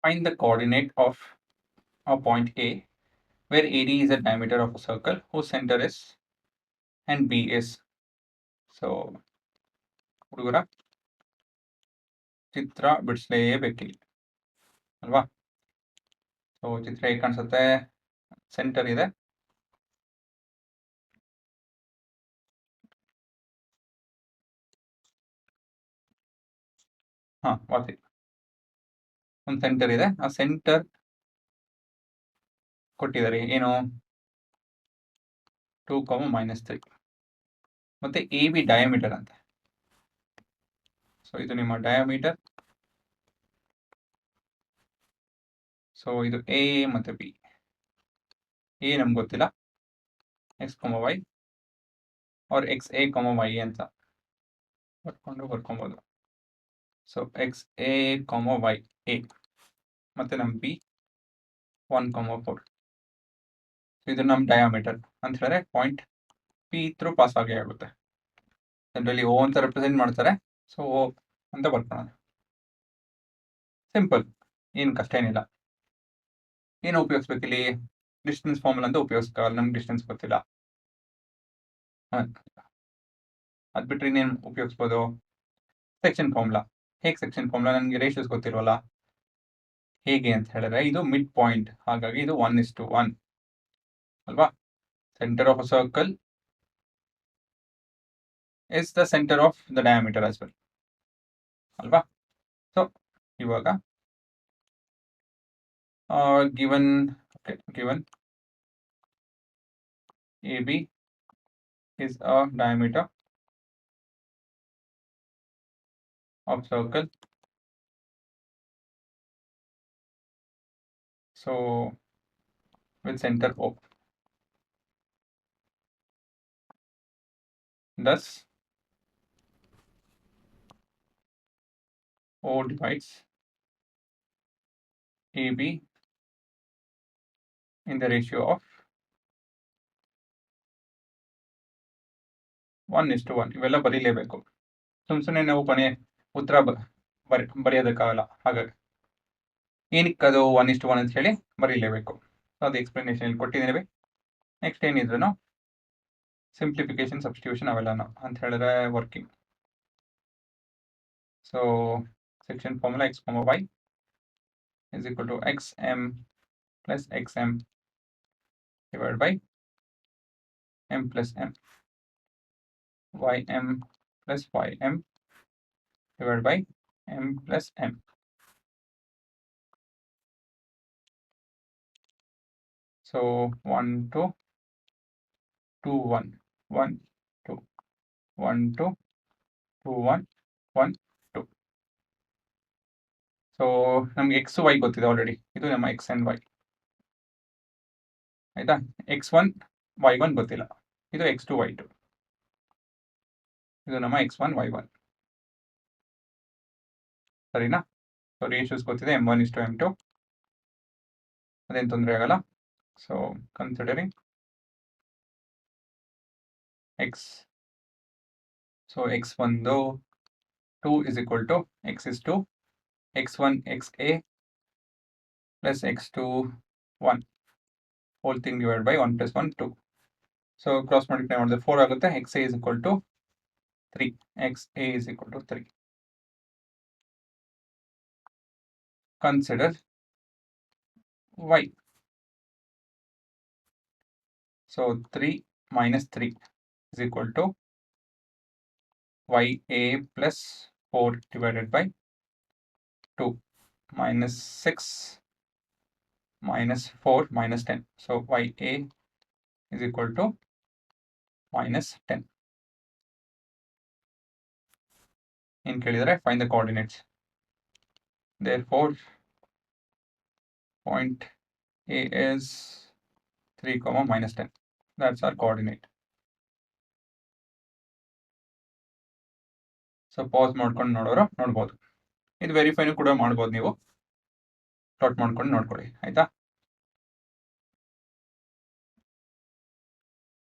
Find the coordinate of a point A where AD is the diameter of a circle whose center is and B is. So ಹುಡುಗರ ಚಿತ್ರ ಬಿಡಿಸ್ಲೇಬೇಕಿಲ್ಲಿ ಅಲ್ವಾ? So ಚಿತ್ರ ಹೇಗೆ ಕಾಣಿಸುತ್ತೆ? Centre ಇದೆ, ವಾಸಿ ಒಂದು centre ಇದೆ. ಆ ಸೆಂಟರ್ ಕೊಟ್ಟಿದ್ದಾರೆ ಏನು 2, -3 ಮತ್ತೆ ಎ ಬಿ ಡಯಾಮೀಟರ್ ಅಂತೆ. ಸೊ ಇದು ನಿಮ್ಮ ಡಯಾಮೀಟರ್. ಸೊ ಇದು ಎ ಮತ್ತೆ ಬಿ. ಎ ನಮ್ಗೆ ಗೊತ್ತಿಲ್ಲ, x, y or XA, y ಅಂತ ಬರ್ಕೊಬೋದು. ಸೊ XA, y A ಮತ್ತೆ ನಮ್ಮ ಬಿ 1, 4. ಇದು ನಮ್ಮ ಡಯಾಮೀಟರ್ ಅಂತ ಹೇಳಿದ್ರೆ ಪಾಯಿಂಟ್ ಪಿ ಥ್ರೂ ಪಾಸ್ ಆಗಿ ಆಗುತ್ತೆ. ಜನರಲಿ ಓ ಅಂತ ರೆಪ್ರೆಸೆಂಟ್ ಮಾಡ್ತಾರೆ. ಸೊ ಓ ಅಂತ ಬರ್ಕೊಳ್ಳೋಣ. ಸಿಂಪಲ್, ಏನು ಕಷ್ಟ ಏನಿಲ್ಲ. ಏನು ಉಪಯೋಗಿಸ್ಬೇಕಿಲ್ಲಿ? ಡಿಸ್ಟೆನ್ಸ್ ಫಾರ್ಮುಲಾ ಅಂತ ಉಪಯೋಗಿಸ್ಕೊಳ್ಳಿ. ನಮ್ಗೆ ಡಿಸ್ಟೆನ್ಸ್ ಗೊತ್ತಿಲ್ಲ. ಅದು ಬಿಟ್ಟರೆ ಇನ್ನೇನು ಉಪಯೋಗಿಸ್ಬೋದು? Section formula. ಹೇಗೆ ಸೆಕ್ಷನ್ ಫಾರ್ಮುಲಾ? ನನಗೆ ರೇಷಿಯೋಸ್ ಗೊತ್ತಿಲ್ವಲ್ಲ. ಹೇಗೆ ಅಂತ ಹೇಳಿದ್ರೆ ಇದು ಮಿಡ್ ಪಾಯಿಂಟ್, ಹಾಗಾಗಿ ಇದು 1:1 ಅಲ್ವಾ? Centre of a circle is the center of the diameter as well ಅಲ್ವಾ? ಸೊ ಇವಾಗ given AB is a diameter of circle. So with center O. Thus O divides AB in the ratio of 1:1. ಇವೆಲ್ಲ ಬರೀಲೇಬೇಕು. ಸುಮ್ಮನೆ ನಾವು ಕೊನೆ ಉತ್ತರ ಬರೆಯೋದಕ್ಕಾಗಲ್ಲ. ಹಾಗಾಗಿ ಏನಕ್ಕೆ ಅದು 1:1 ಅಂತ ಹೇಳಿ ಬರೀಲೇಬೇಕು. ಅದು ಎಕ್ಸ್ಪ್ಲನೇಷನ್ ಕೊಟ್ಟಿದ್ದೀವಿ. ನೆಕ್ಸ್ಟ್ ಏನಿದ್ರು ಸಿಂಪ್ಲಿಫಿಕೇಶನ್, ಸಬ್ಸ್ಟಿಟ್ಯೂಷನ್ ಅವೆಲ್ಲನೂ ಅಂತ ಹೇಳಿದ್ರೆ working. So section formula x, y is equal to xm plus xm divided by m plus m, ym plus ym divided by m plus m. So 1, 2, 2, 1, 1, 2, 1, 2, 2, 1, 1, 2. So ನಮ್ಗೆ x, y ಗೊತ್ತಿದೆ already. ಇದು ನಮ್ಮ x and y ಆಯ್ತಾ? x1, y1 ಗೊತ್ತಿಲ್ಲ. ಇದು x2, y2. ಇದು ನಮ್ಮ x1, y1 ಸರಿನಾ? ಸೊ ರೇಷಿಯೋಸ್ ಗೊತ್ತಿದೆ, m1:m2. ಅದೇನು ತೊಂದರೆ ಆಗಲ್ಲ. So considering x, so x1 2 is equal to x is 2, x1 xa plus x2 1 whole thing divided by 1 plus 1 2. So cross multiply ಮಾಡಿದ್ರೆ 4 ಆಗುತ್ತೆ. xa is equal to 3. xa is equal to 3. Consider y. So 3 minus 3 is equal to ya plus 4 divided by 2 minus 6 minus 4 minus 10. So ya is equal to minus 10. In ಕೇಳಿದರೆ find the coordinates. Therefore point A is 3, minus 10. That's our coordinate. So pass ಮಾಡ್ಕೊಂಡು ನೋಡೋರು ನೋಡ್ಬೋದು. ಇದು ವೆರಿಫೈನು ಕೂಡ ಮಾಡ್ಬೋದು ನೀವು. Plot ಮಾಡ್ಕೊಂಡು ನೋಡ್ಕೊಳ್ಳಿ ಆಯ್ತಾ?